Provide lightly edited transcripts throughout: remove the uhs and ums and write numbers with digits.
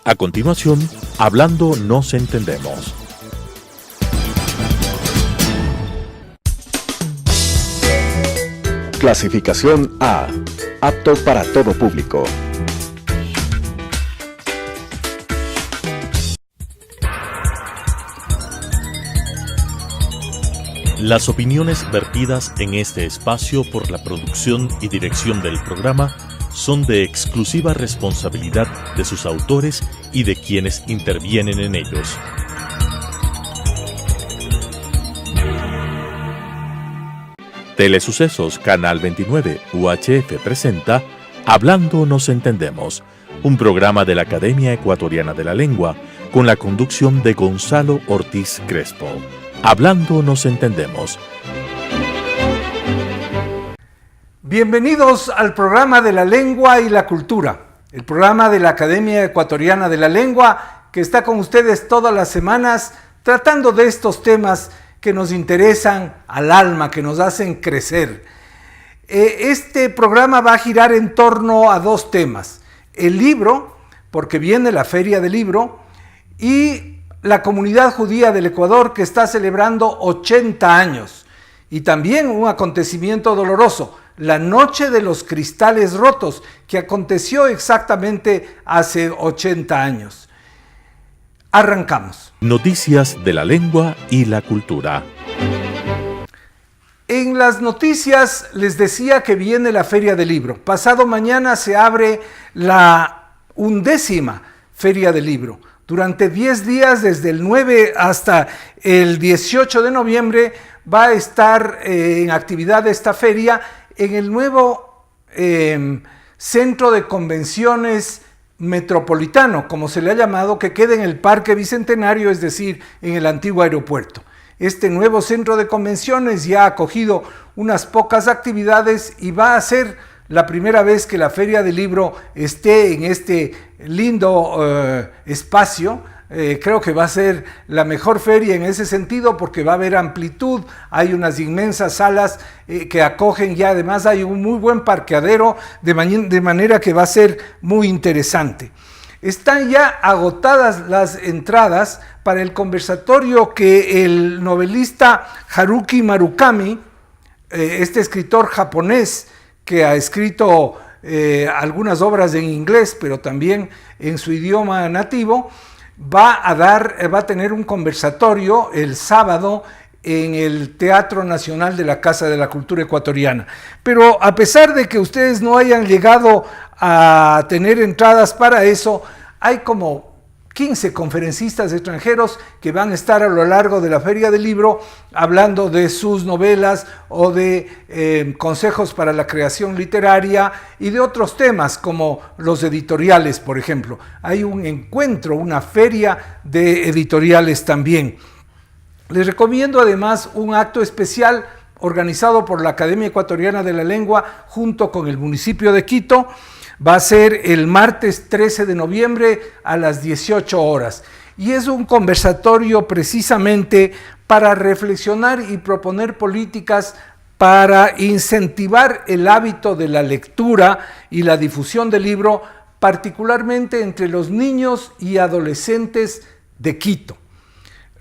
A continuación, Hablando nos entendemos. Clasificación A. Apto para todo público. Las opiniones vertidas en este espacio por la producción y dirección del programa son de exclusiva responsabilidad de sus autores y de quienes intervienen en ellos. Telesucesos Canal 29 UHF presenta Hablando nos entendemos, un programa de la Academia Ecuatoriana de la Lengua con la conducción de Gonzalo Ortiz Crespo. Hablando nos entendemos. Bienvenidos al programa de la lengua y la cultura, el programa de la Academia Ecuatoriana de la Lengua que está con ustedes todas las semanas tratando de estos temas que nos interesan al alma, que nos hacen crecer. Este programa va a girar en torno a dos temas: el libro, porque viene la Feria del Libro, y la comunidad judía del Ecuador que está celebrando 80 años, y también un acontecimiento doloroso, la Noche de los Cristales Rotos, que aconteció exactamente hace 80 años. Arrancamos. Noticias de la lengua y la cultura. En las noticias les decía que viene la Feria del Libro. Pasado mañana se abre la 11ª Feria del Libro. Durante 10 días, desde el 9 hasta el 18 de noviembre, va a estar en actividad esta feria en el nuevo Centro de Convenciones Metropolitano, como se le ha llamado, que queda en el Parque Bicentenario, es decir, en el antiguo aeropuerto. Este nuevo centro de convenciones ya ha acogido unas pocas actividades y va a ser la primera vez que la Feria del Libro esté en este lindo espacio. Creo que va a ser la mejor feria en ese sentido porque va a haber amplitud, hay unas inmensas salas que acogen, y además hay un muy buen parqueadero, de manera que va a ser muy interesante. Están ya agotadas las entradas para el conversatorio que el novelista Haruki Murakami, este escritor japonés que ha escrito algunas obras en inglés, pero también en su idioma nativo, va a tener un conversatorio el sábado en el Teatro Nacional de la Casa de la Cultura Ecuatoriana. Pero a pesar de que ustedes no hayan llegado a tener entradas para eso, hay como 15 conferencistas extranjeros que van a estar a lo largo de la Feria del Libro hablando de sus novelas o de consejos para la creación literaria y de otros temas como los editoriales, por ejemplo. Hay un encuentro, una feria de editoriales también. Les recomiendo además un acto especial organizado por la Academia Ecuatoriana de la Lengua junto con el municipio de Quito. Va a ser el martes 13 de noviembre a las 18 horas. Y es un conversatorio precisamente para reflexionar y proponer políticas para incentivar el hábito de la lectura y la difusión del libro, particularmente entre los niños y adolescentes de Quito.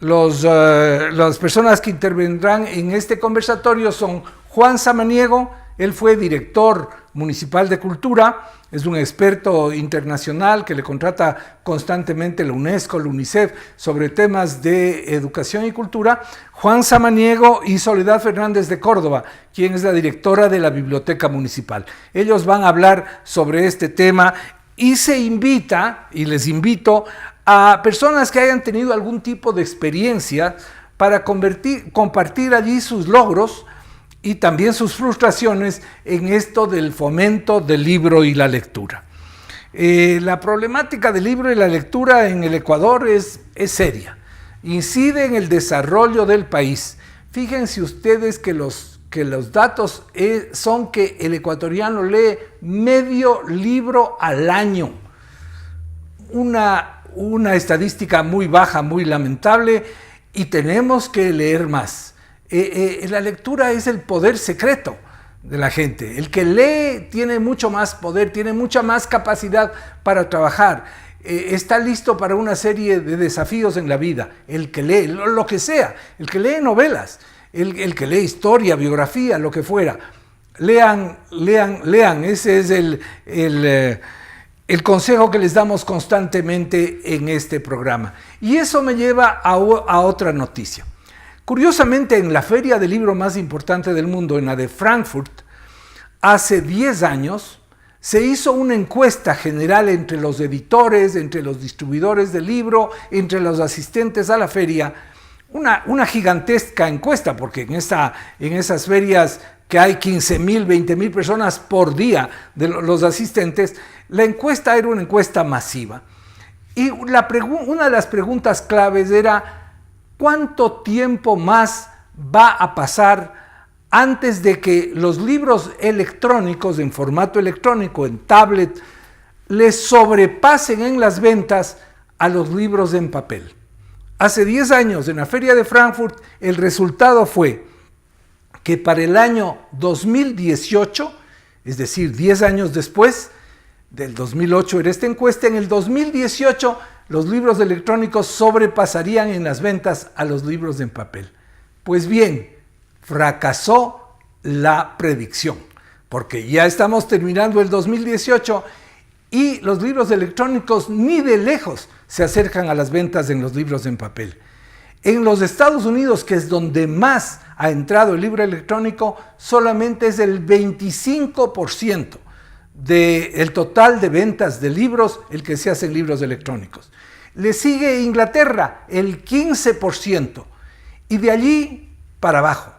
Las personas que intervendrán en este conversatorio son Juan Samaniego. Él fue director municipal de cultura, es un experto internacional que le contrata constantemente la UNESCO, la UNICEF, sobre temas de educación y cultura. Juan Samaniego y Soledad Fernández de Córdoba, quien es la directora de la Biblioteca Municipal. Ellos van a hablar sobre este tema y les invito a personas que hayan tenido algún tipo de experiencia para compartir allí sus logros y también sus frustraciones en esto del fomento del libro y la lectura. La problemática del libro y la lectura en el Ecuador es seria, incide en el desarrollo del país. Fíjense ustedes que los datos son que el ecuatoriano lee medio libro al año, una estadística muy baja, muy lamentable, y tenemos que leer más. La lectura es el poder secreto de la gente. El que lee tiene mucho más poder, tiene mucha más capacidad para trabajar. está listo para una serie de desafíos en la vida. El que lee, lo que sea, el que lee novelas, el que lee historia, biografía, lo que fuera. Lean. Ese es el consejo que les damos constantemente en este programa. Y eso me lleva a otra noticia. Curiosamente, en la feria del libro más importante del mundo, en la de Frankfurt, hace 10 años, se hizo una encuesta general entre los editores, entre los distribuidores del libro, entre los asistentes a la feria, una gigantesca encuesta, porque en esas ferias que hay 15,000, 20,000 personas por día de los asistentes, la encuesta era una encuesta masiva. Y una de las preguntas claves era, ¿cuánto tiempo más va a pasar antes de que los libros electrónicos, en formato electrónico, en tablet, les sobrepasen en las ventas a los libros en papel? Hace 10 años, en la Feria de Frankfurt, el resultado fue que para el año 2018, es decir, 10 años después, del 2008 era esta encuesta, en el 2018 los libros electrónicos sobrepasarían en las ventas a los libros en papel. Pues bien, fracasó la predicción, porque ya estamos terminando el 2018 y los libros electrónicos ni de lejos se acercan a las ventas en los libros en papel. En los Estados Unidos, que es donde más ha entrado el libro electrónico, solamente es el 25% del total de ventas de libros el que se hace en libros electrónicos. Le sigue Inglaterra, el 15%, y de allí para abajo.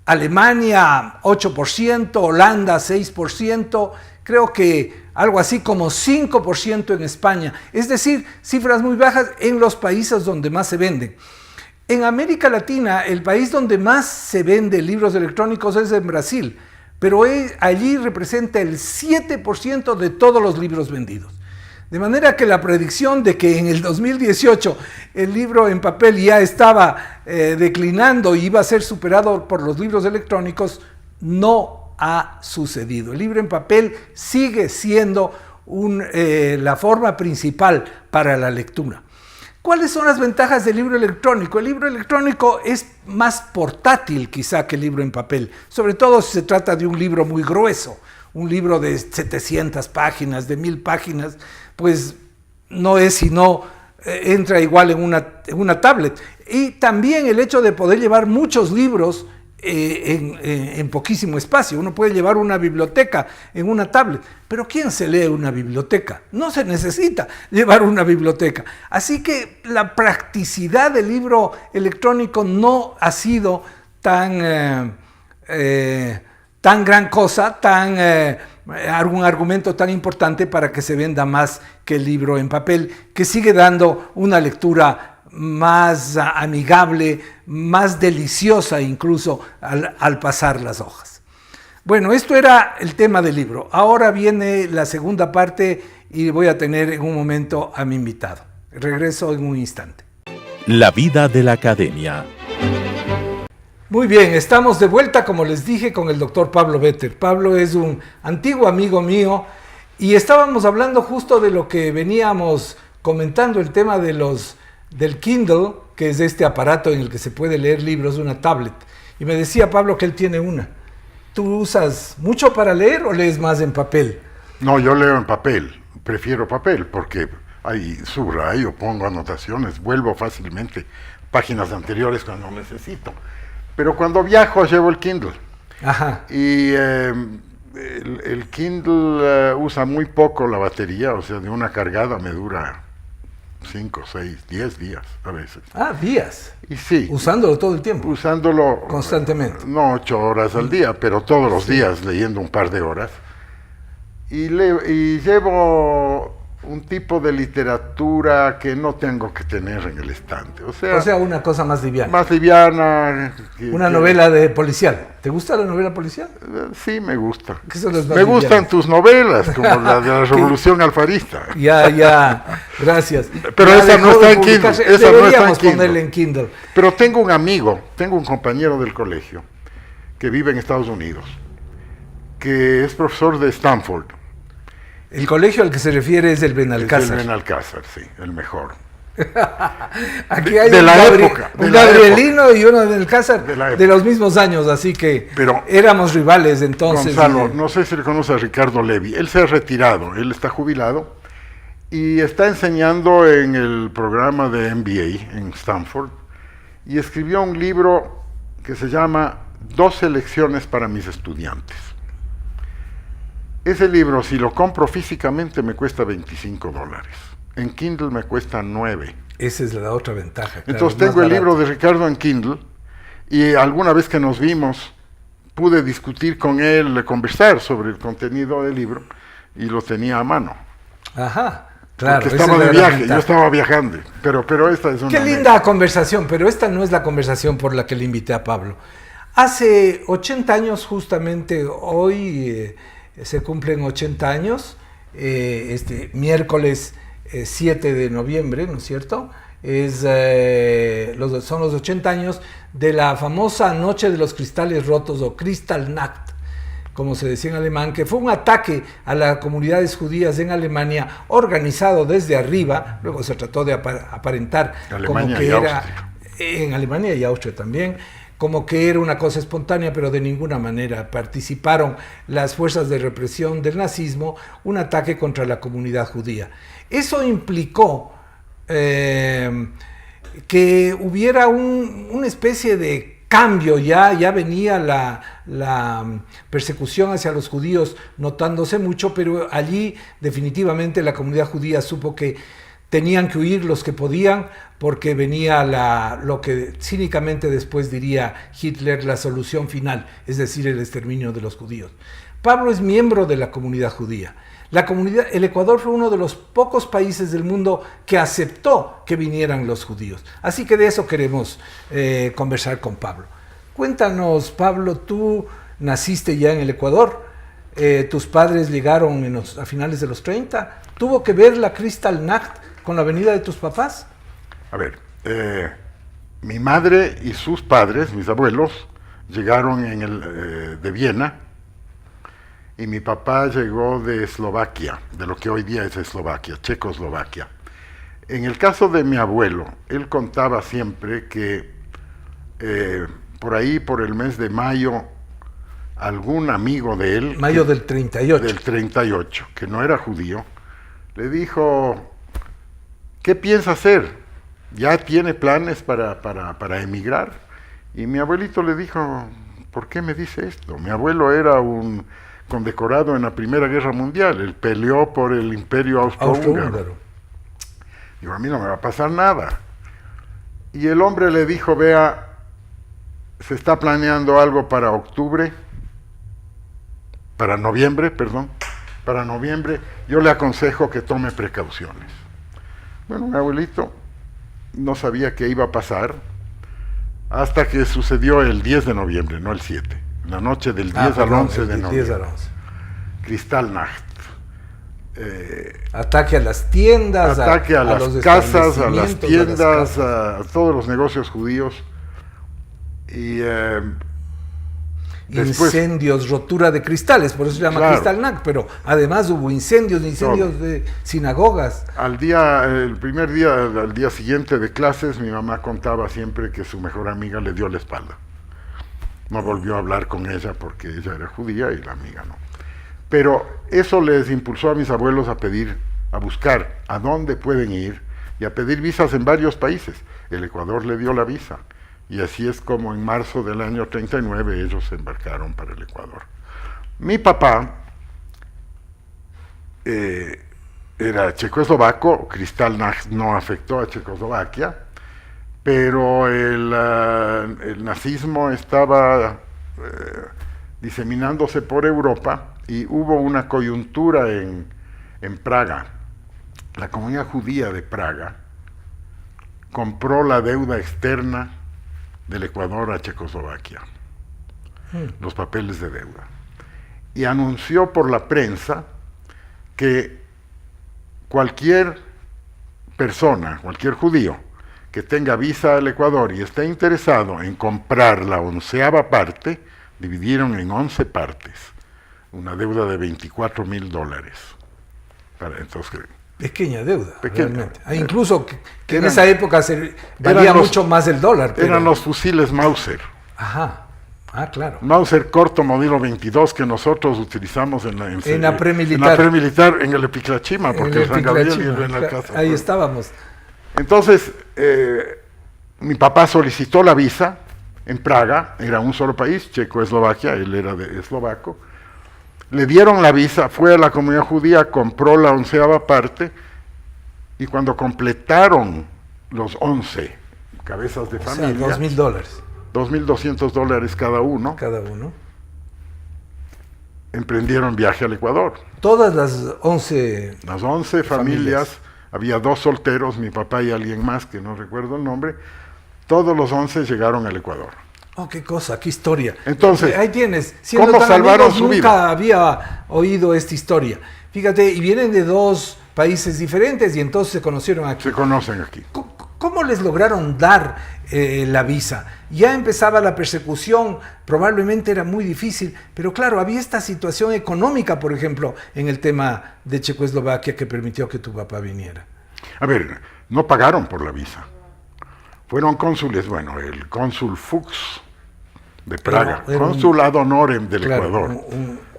Alemania 8%, Holanda 6%, creo que algo así como 5% en España. Es decir, cifras muy bajas en los países donde más se venden. En América Latina, el país donde más se vende libros electrónicos es en Brasil, pero allí representa el 7% de todos los libros vendidos. De manera que la predicción de que en el 2018 el libro en papel ya estaba declinando y iba a ser superado por los libros electrónicos no ha sucedido. El libro en papel sigue siendo la forma principal para la lectura. ¿Cuáles son las ventajas del libro electrónico? El libro electrónico es más portátil quizá que el libro en papel, sobre todo si se trata de un libro muy grueso, un libro de 700 páginas, de 1000 páginas, pues no es sino entra igual en una tablet. Y también el hecho de poder llevar muchos libros en poquísimo espacio. Uno puede llevar una biblioteca en una tablet, pero ¿quién se lee una biblioteca? No se necesita llevar una biblioteca. Así que la practicidad del libro electrónico no ha sido tan gran cosa, algún argumento tan importante para que se venda más que el libro en papel, que sigue dando una lectura más amigable, más deliciosa incluso al pasar las hojas. Bueno, esto era el tema del libro. Ahora viene la segunda parte y voy a tener en un momento a mi invitado. Regreso en un instante. La vida de la academia. Muy bien, estamos de vuelta, como les dije, con el doctor Pablo Vetter. Pablo es un antiguo amigo mío y estábamos hablando justo de lo que veníamos comentando, el tema del Kindle, que es este aparato en el que se puede leer libros, una tablet. Y me decía Pablo que él tiene una. ¿Tú usas mucho para leer o lees más en papel? No, yo leo en papel. Prefiero papel porque ahí subrayo, pongo anotaciones, vuelvo fácilmente páginas anteriores cuando necesito. Pero cuando viajo llevo el Kindle. Ajá. Y el Kindle usa muy poco la batería, o sea, de una cargada me dura 5, 6, 10 días a veces. Ah, días. Y sí. Usándolo todo el tiempo. Usándolo. Constantemente. No 8 horas al día, pero todos los días leyendo un par de horas. Y llevo un tipo de literatura que no tengo que tener en el estante. O sea una cosa más liviana. Más liviana. Una novela de policial. ¿Te gusta la novela policial? Sí, me gusta. Me gustan tus novelas, como la de la Revolución Alfarista. Ya, gracias. Pero esa no está en Kindle. Deberíamos ponerla en Kindle. Pero tengo un compañero del colegio que vive en Estados Unidos, que es profesor de Stanford. El colegio al que se refiere es el Benalcázar. Es el Benalcázar, sí, el mejor. Aquí hay de un, la época, un de la Gabrielino época. Y uno de Benalcázar de los mismos años, así que Pero éramos rivales entonces. Gonzalo, no sé si le conoce a Ricardo Levy. Él se ha retirado, él está jubilado y está enseñando en el programa de MBA en Stanford y escribió un libro que se llama 12 lecciones para mis estudiantes. Ese libro, si lo compro físicamente, me cuesta $25. En Kindle me cuesta 9. Esa es la otra ventaja. Claro, entonces tengo el libro de Ricardo en Kindle y alguna vez que nos vimos pude discutir con él, conversar sobre el contenido del libro y lo tenía a mano. Ajá, claro. Porque estaba de viaje, yo estaba viajando, pero esta es una... Qué linda conversación, pero esta no es la conversación por la que le invité a Pablo. Hace 80 años, justamente hoy, se cumplen 80 años, este miércoles 7 de noviembre, ¿no es cierto? Son los 80 años de la famosa Noche de los Cristales Rotos o Kristallnacht, como se decía en alemán, que fue un ataque a las comunidades judías en Alemania organizado desde arriba. Luego se trató de aparentar Alemania como que era en Alemania y Austria también, como que era una cosa espontánea, pero de ninguna manera participaron las fuerzas de represión del nazismo, un ataque contra la comunidad judía. Eso implicó que hubiera una especie de cambio, ya venía la persecución hacia los judíos notándose mucho, pero allí definitivamente la comunidad judía supo que tenían que huir los que podían, porque venía lo que cínicamente después diría Hitler, la solución final, es decir, el exterminio de los judíos. Pablo es miembro de la comunidad judía. El Ecuador fue uno de los pocos países del mundo que aceptó que vinieran los judíos. Así que de eso queremos conversar con Pablo. Cuéntanos, Pablo, tú naciste ya en el Ecuador, tus padres llegaron a finales de los 30. ¿Tuvo que ver la Kristallnacht con la venida de tus papás? A ver, mi madre y sus padres, mis abuelos, llegaron de Viena, y mi papá llegó de Eslovaquia, de lo que hoy día es Eslovaquia, Checoslovaquia. En el caso de mi abuelo, él contaba siempre que por ahí, por el mes de mayo, algún amigo de él... Mayo del 38. Del 38, que no era judío, le dijo, ¿qué piensa hacer? ¿Ya tiene planes para emigrar? Y mi abuelito le dijo, ¿por qué me dice esto? Mi abuelo era un condecorado en la Primera Guerra Mundial, él peleó por el Imperio Austrohúngaro. Digo, a mí no me va a pasar nada. Y el hombre le dijo, vea, se está planeando algo para noviembre, yo le aconsejo que tome precauciones. Bueno, mi abuelito no sabía qué iba a pasar hasta que sucedió el 10 de noviembre, no el 7. La noche del 10 al 11 de noviembre. 10 al 11. Kristallnacht. Ataque a las tiendas, ataque a las casas, a las tiendas, a todos los negocios judíos. Y después, incendios, rotura de cristales, por eso se llama Kristallnacht, pero además hubo incendios de sinagogas. Al día siguiente de clases, mi mamá contaba siempre que su mejor amiga le dio la espalda. No volvió a hablar con ella porque ella era judía y la amiga no. Pero eso les impulsó a mis abuelos a buscar a dónde pueden ir y a pedir visas en varios países. El Ecuador le dio la visa. Y así es como en marzo del año 39 ellos se embarcaron para el Ecuador. Mi papá era checoslovaco, Kristallnacht no afectó a Checoslovaquia, pero el nazismo estaba diseminándose por Europa y hubo una coyuntura en Praga. La comunidad judía de Praga compró la deuda externa del Ecuador a Checoslovaquia, los papeles de deuda, y anunció por la prensa que cualquier persona, cualquier judío que tenga visa al Ecuador y esté interesado en comprar la 11ª parte, dividieron en 11 partes, una deuda de $24,000. Entonces, pequeña deuda, pequeña. realmente. Incluso que en Eran- esa época valía mucho más el dólar. Pero... eran los fusiles Mauser. Ajá. Ah, claro. Mauser corto modelo 22 que nosotros utilizamos en la premilitar. En la premilitar, en el Epiclachima, porque En San Gabriel y Epiclachima, el Benalcázar. ahí estábamos. Entonces, mi papá solicitó la visa en Praga, era un solo país, Checoslovaquia, él era eslovaco. Le dieron la visa, fue a la comunidad judía, compró la 11ª parte, y cuando completaron los 11 cabezas de O sea, familia, $2,000 $2,200 cada uno, cada uno. emprendieron viaje al Ecuador. Todas las 11... Las 11 familias, había 2 solteros, mi papá y alguien más, que no recuerdo el nombre, todos los 11 llegaron al Ecuador. Oh, qué cosa, qué historia. Entonces, ahí tienes. Siendo ¿cómo tan salvaron amigos, su nunca vida? había oído esta historia. Fíjate, y vienen de 2 países diferentes y entonces se conocieron aquí. Se conocen aquí. ¿Cómo les lograron dar la visa? Ya empezaba la persecución, probablemente era muy difícil, pero claro, había esta situación económica, por ejemplo, en el tema de Checoslovaquia que permitió que tu papá viniera. A ver, no pagaron por la visa. Fueron cónsules, bueno, el cónsul Fuchs de Praga, Era cónsul ad honorem del claro, Ecuador.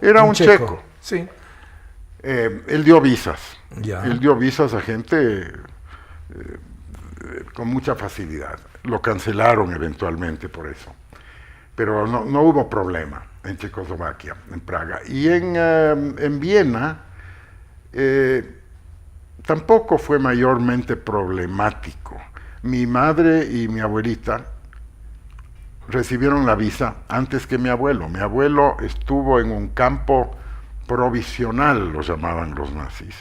Era un checo. Sí. Él dio visas. Ya. Él dio visas a gente con mucha facilidad. Lo cancelaron eventualmente por eso. Pero no hubo problema en Checoslovaquia, en Praga. Y en Viena tampoco fue mayormente problemático. Mi madre y mi abuelita recibieron la visa antes que mi abuelo. Mi abuelo estuvo en un campo provisional, lo llamaban los nazis,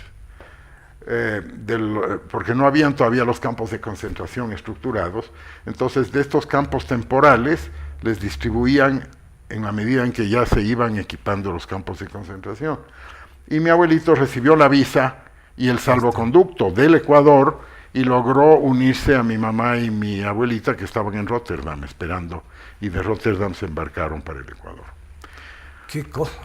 porque no habían todavía los campos de concentración estructurados. Entonces, de estos campos temporales les distribuían en la medida en que ya se iban equipando los campos de concentración. Y mi abuelito recibió la visa y el salvoconducto del Ecuador y logró unirse a mi mamá y mi abuelita que estaban en Rotterdam esperando, y de Rotterdam se embarcaron para el Ecuador. Qué cosa.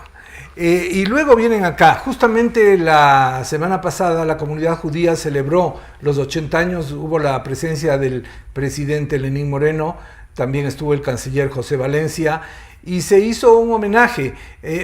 Y luego vienen acá. Justamente la semana pasada la comunidad judía celebró los 80 años, hubo la presencia del presidente Lenín Moreno, también estuvo el canciller José Valencia, y se hizo un homenaje.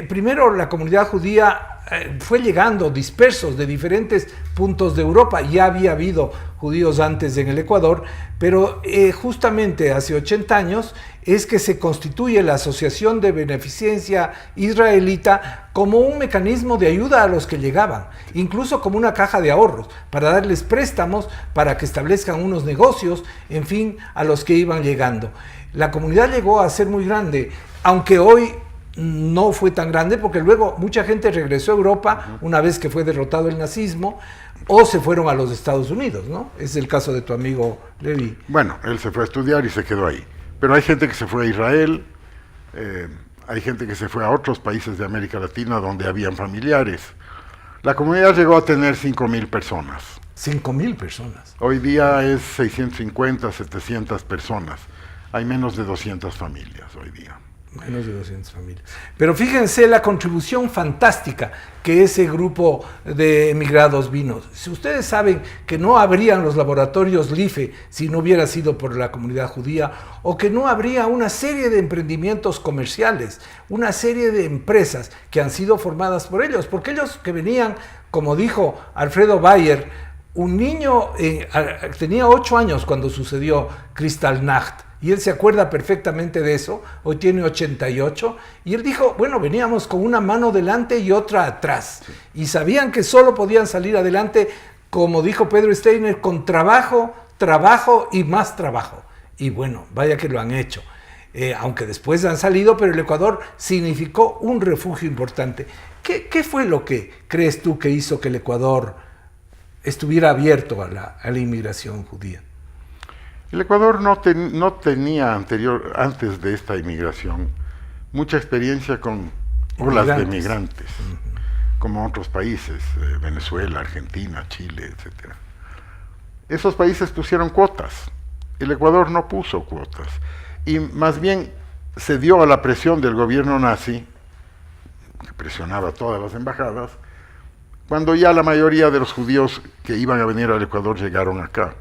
Primero la comunidad judía fue llegando dispersos de diferentes puntos de Europa. Ya había habido judíos antes en el Ecuador, pero justamente hace 80 años es que se constituye la Asociación de Beneficencia Israelita como un mecanismo de ayuda a los que llegaban, incluso como una caja de ahorros, para darles préstamos, para que establezcan unos negocios, en fin, a los que iban llegando. La comunidad llegó a ser muy grande, aunque hoy no fue tan grande, porque luego mucha gente regresó a Europa una vez que fue derrotado el nazismo, o se fueron a los Estados Unidos, ¿no? Es el caso de tu amigo Levi. Bueno, él se fue a estudiar y se quedó ahí. Pero hay gente que se fue a Israel, hay gente que se fue a otros países de América Latina donde habían familiares. La comunidad llegó a tener 5,000 personas. 5,000 personas. Hoy día es 650, 700 personas. Hay menos de 200 familias hoy día. Menos de 200 familias. Pero fíjense la contribución fantástica que ese grupo de emigrados vino. Si ustedes saben que no habrían los laboratorios LIFE si no hubiera sido por la comunidad judía, o que no habría una serie de emprendimientos comerciales, una serie de empresas que han sido formadas por ellos, porque ellos que venían, como dijo Alfredo Bayer, un niño tenía 8 años cuando sucedió Kristallnacht, y él se acuerda perfectamente de eso. Hoy tiene 88, y él dijo, bueno, veníamos con una mano delante y otra atrás, y sabían que solo podían salir adelante, como dijo Pedro Steiner, con trabajo, trabajo y más trabajo. Y bueno, vaya que lo han hecho, aunque después han salido, pero el Ecuador significó un refugio importante. ¿Qué fue lo que crees tú que hizo que el Ecuador estuviera abierto a la inmigración judía? El Ecuador no tenía antes de esta inmigración mucha experiencia con olas de migrantes, como otros países, Venezuela, Argentina, Chile, etc. Esos países pusieron cuotas, el Ecuador no puso cuotas, y más bien se dio a la presión del gobierno nazi, que presionaba a todas las embajadas, cuando ya la mayoría de los judíos que iban a venir al Ecuador llegaron acá.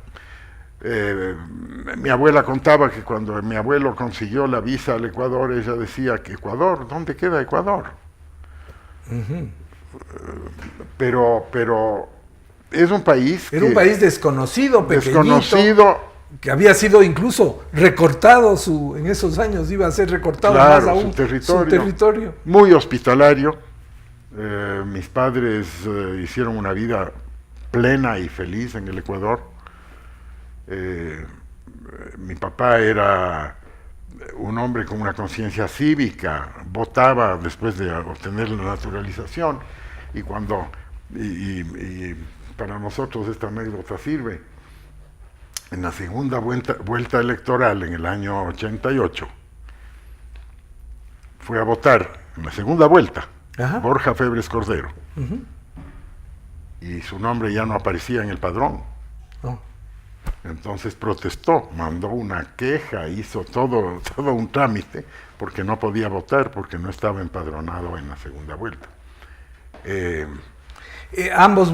Mi abuela contaba que cuando mi abuelo consiguió la visa al Ecuador, ella decía que Ecuador, ¿dónde queda Ecuador? Pero es un país era un país desconocido, pequeñito, desconocido, que había sido incluso recortado, en esos años iba a ser recortado claro, más aún su territorio. Muy hospitalario. Mis padres hicieron una vida plena y feliz en el Ecuador. Mi papá era un hombre con una conciencia cívica, votaba después de obtener la naturalización, y para nosotros esta anécdota sirve. En la segunda vuelta electoral en el año 88 fue a votar en la segunda vuelta. Ajá. Borja Febres Cordero. Y su nombre ya no aparecía en el padrón. Entonces protestó, mandó una queja, hizo todo un trámite, porque no podía votar, porque no estaba empadronado en la segunda vuelta. Ambos,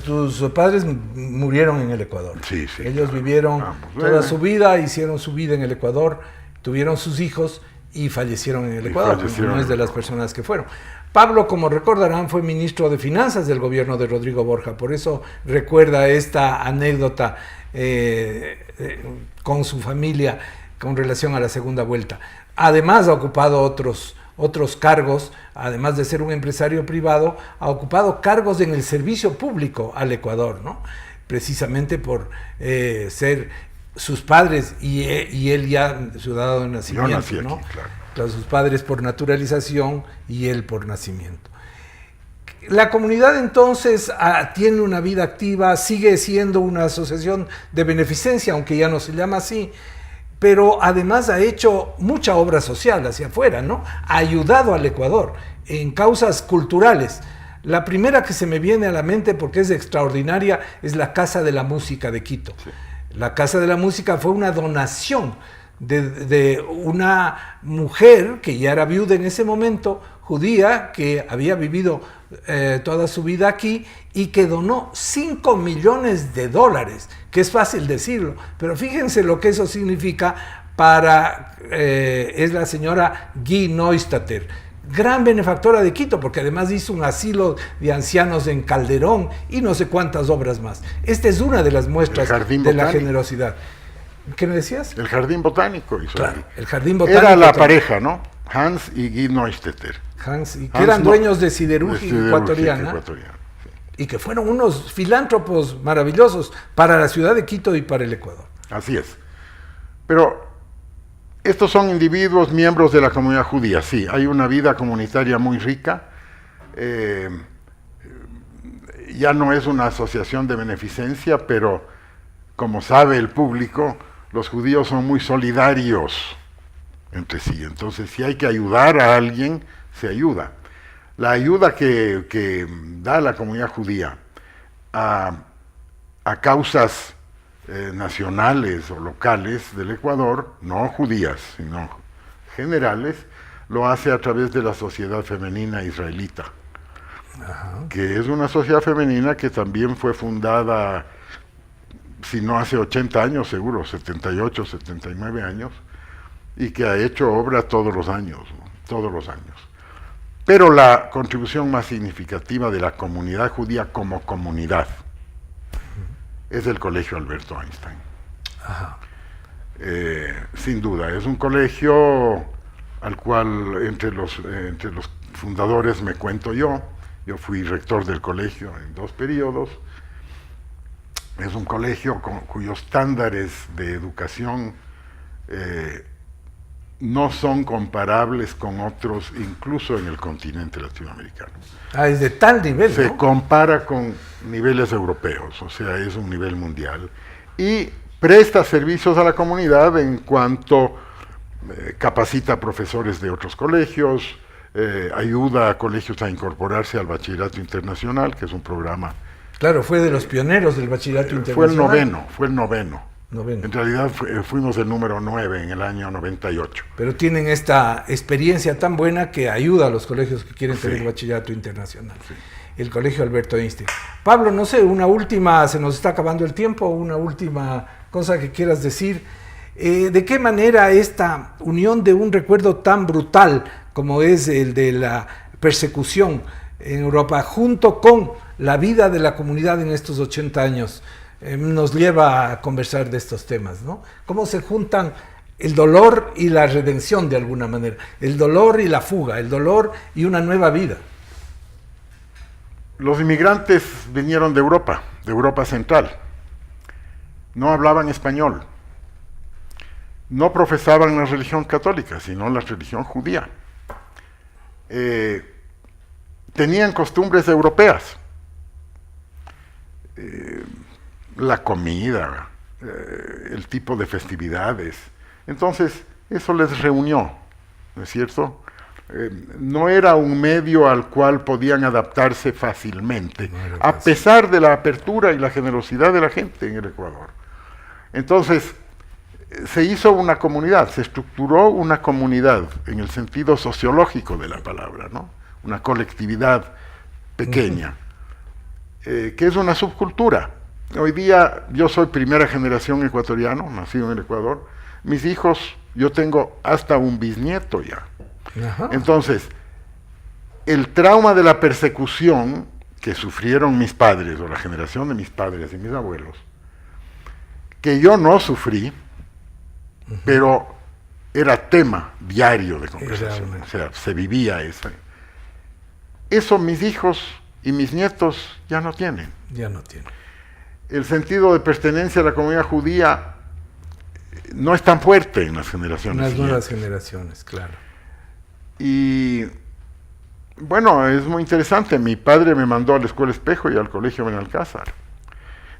tus padres murieron en el Ecuador. Sí. Ellos vivieron toda su vida, hicieron su vida en el Ecuador, tuvieron sus hijos y fallecieron en el Ecuador. No es de las personas que fueron. Pablo, como recordarán, fue ministro de Finanzas del gobierno de Rodrigo Borja, por eso recuerda esta anécdota con su familia con relación a la segunda vuelta. Además ha ocupado otros cargos, además de ser un empresario privado, ha ocupado cargos en el servicio público al Ecuador, ¿no? Precisamente por ser sus padres y él ya ciudadano de nacimiento. Yo nací aquí, ¿no? Claro, sus padres por naturalización y él por nacimiento. La comunidad entonces tiene una vida activa, sigue siendo una asociación de beneficencia, aunque ya no se llama así, pero además ha hecho mucha obra social hacia afuera, ¿no? Ha ayudado al Ecuador en causas culturales. La primera que se me viene a la mente, porque es extraordinaria, es la Casa de la Música de Quito. Sí. La Casa de la Música fue una donación de una mujer que ya era viuda en ese momento, judía, que había vivido toda su vida aquí y que donó $5 millones, que es fácil decirlo, pero fíjense lo que eso significa es la señora Guy Neustatter, gran benefactora de Quito, porque además hizo un asilo de ancianos en Calderón y no sé cuántas obras más. Esta es una de las muestras de la generosidad. ¿Qué me decías? El Jardín Botánico hizo. Claro, el Jardín Botánico. Era la pareja, ¿no? Hans y Guy Neustatter. Que eran dueños de siderúrgica ecuatoriana. Sí. Y que fueron unos filántropos maravillosos para la ciudad de Quito y para el Ecuador. Así es. Pero estos son individuos miembros de la comunidad judía, sí. Hay una vida comunitaria muy rica. Ya no es una asociación de beneficencia, pero como sabe el público, los judíos son muy solidarios entre sí. Entonces, si hay que ayudar a alguien, se ayuda. La ayuda que da la comunidad judía a causas nacionales o locales del Ecuador, no judías, sino generales, lo hace a través de la Sociedad Femenina Israelita. Ajá. Que es una sociedad femenina que también fue fundada, si no hace 80 años, seguro, 78, 79 años, y que ha hecho obra todos los años, ¿no? Todos los años. Pero la contribución más significativa de la comunidad judía como comunidad es el Colegio Alberto Einstein. Ajá. Sin duda, es un colegio al cual entre los fundadores me cuento yo. Yo fui rector del colegio en 2 periodos. Es un colegio cuyos estándares de educación no son comparables con otros, incluso en el continente latinoamericano. Es de tal nivel, Se compara con niveles europeos, o sea, es un nivel mundial. Y presta servicios a la comunidad en cuanto capacita a profesores de otros colegios, ayuda a colegios a incorporarse al Bachillerato Internacional, que es un programa... Claro, fue de los pioneros del Bachillerato Internacional. Fue el noveno. En realidad fuimos el número 9 en el año 98. Pero tienen esta experiencia tan buena que ayuda a los colegios que quieren tener Bachillerato Internacional. Sí. el Colegio Alberto Einstein. Pablo, no sé, una última, se nos está acabando el tiempo, una última cosa que quieras decir. ¿De qué manera esta unión de un recuerdo tan brutal como es el de la persecución en Europa, junto con la vida de la comunidad en estos 80 años, nos lleva a conversar de estos temas, ¿no? ¿Cómo se juntan el dolor y la redención de alguna manera? El dolor y la fuga, el dolor y una nueva vida. Los inmigrantes vinieron de Europa Central. No hablaban español. No profesaban la religión católica, sino la religión judía. Tenían costumbres europeas. La comida, el tipo de festividades. Entonces, eso les reunió, ¿no es cierto? No era un medio al cual podían adaptarse fácilmente, a pesar de la apertura y la generosidad de la gente en el Ecuador. Entonces, se hizo una comunidad, se estructuró una comunidad en el sentido sociológico de la palabra, ¿no? Una colectividad pequeña, que es una subcultura. Hoy día yo soy primera generación ecuatoriano, nacido en el Ecuador. Mis hijos, yo tengo hasta un bisnieto ya. Ajá. Entonces, el trauma de la persecución que sufrieron mis padres, o la generación de mis padres y mis abuelos, que yo no sufrí, pero era tema diario de conversación, o sea, se vivía eso. Eso mis hijos y mis nietos ya no tienen. Ya no tienen. El sentido de pertenencia a la comunidad judía no es tan fuerte en las generaciones siguientes. Las nuevas generaciones, claro. Y bueno, es muy interesante. Mi padre me mandó a la Escuela Espejo y al Colegio Benalcázar.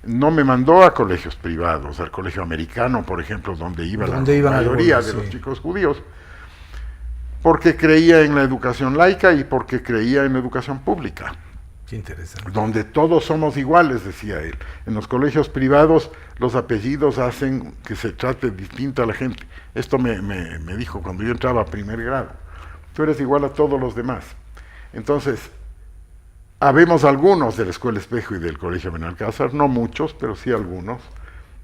No me mandó a colegios privados, al colegio americano, por ejemplo, donde iba la mayoría de los chicos judíos, porque creía en la educación laica y porque creía en la educación pública. Qué interesante. Donde todos somos iguales, decía él. En los colegios privados los apellidos hacen que se trate distinto a la gente. Esto me dijo cuando yo entraba a primer grado. Tú eres igual a todos los demás. Entonces, habemos algunos de la Escuela Espejo y del Colegio Benalcázar, no muchos, pero sí algunos,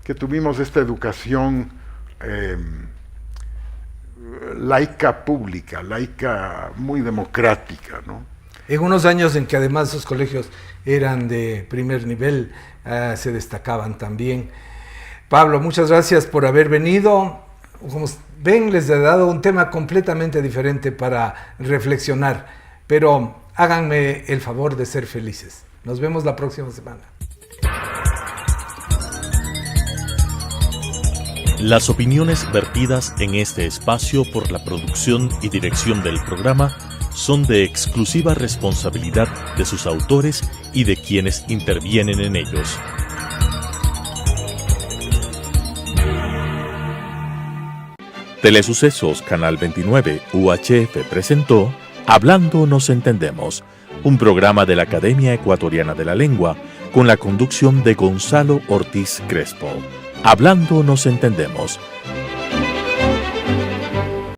que tuvimos esta educación laica pública, laica muy democrática, ¿no? En unos años en que además esos colegios eran de primer nivel, se destacaban también. Pablo, muchas gracias por haber venido. Como ven, les he dado un tema completamente diferente para reflexionar, pero háganme el favor de ser felices. Nos vemos la próxima semana. Las opiniones vertidas en este espacio por la producción y dirección del programa son de exclusiva responsabilidad de sus autores y de quienes intervienen en ellos. Telesucesos Canal 29 UHF presentó Hablando nos entendemos, un programa de la Academia Ecuatoriana de la Lengua con la conducción de Gonzalo Ortiz Crespo. Hablando nos entendemos,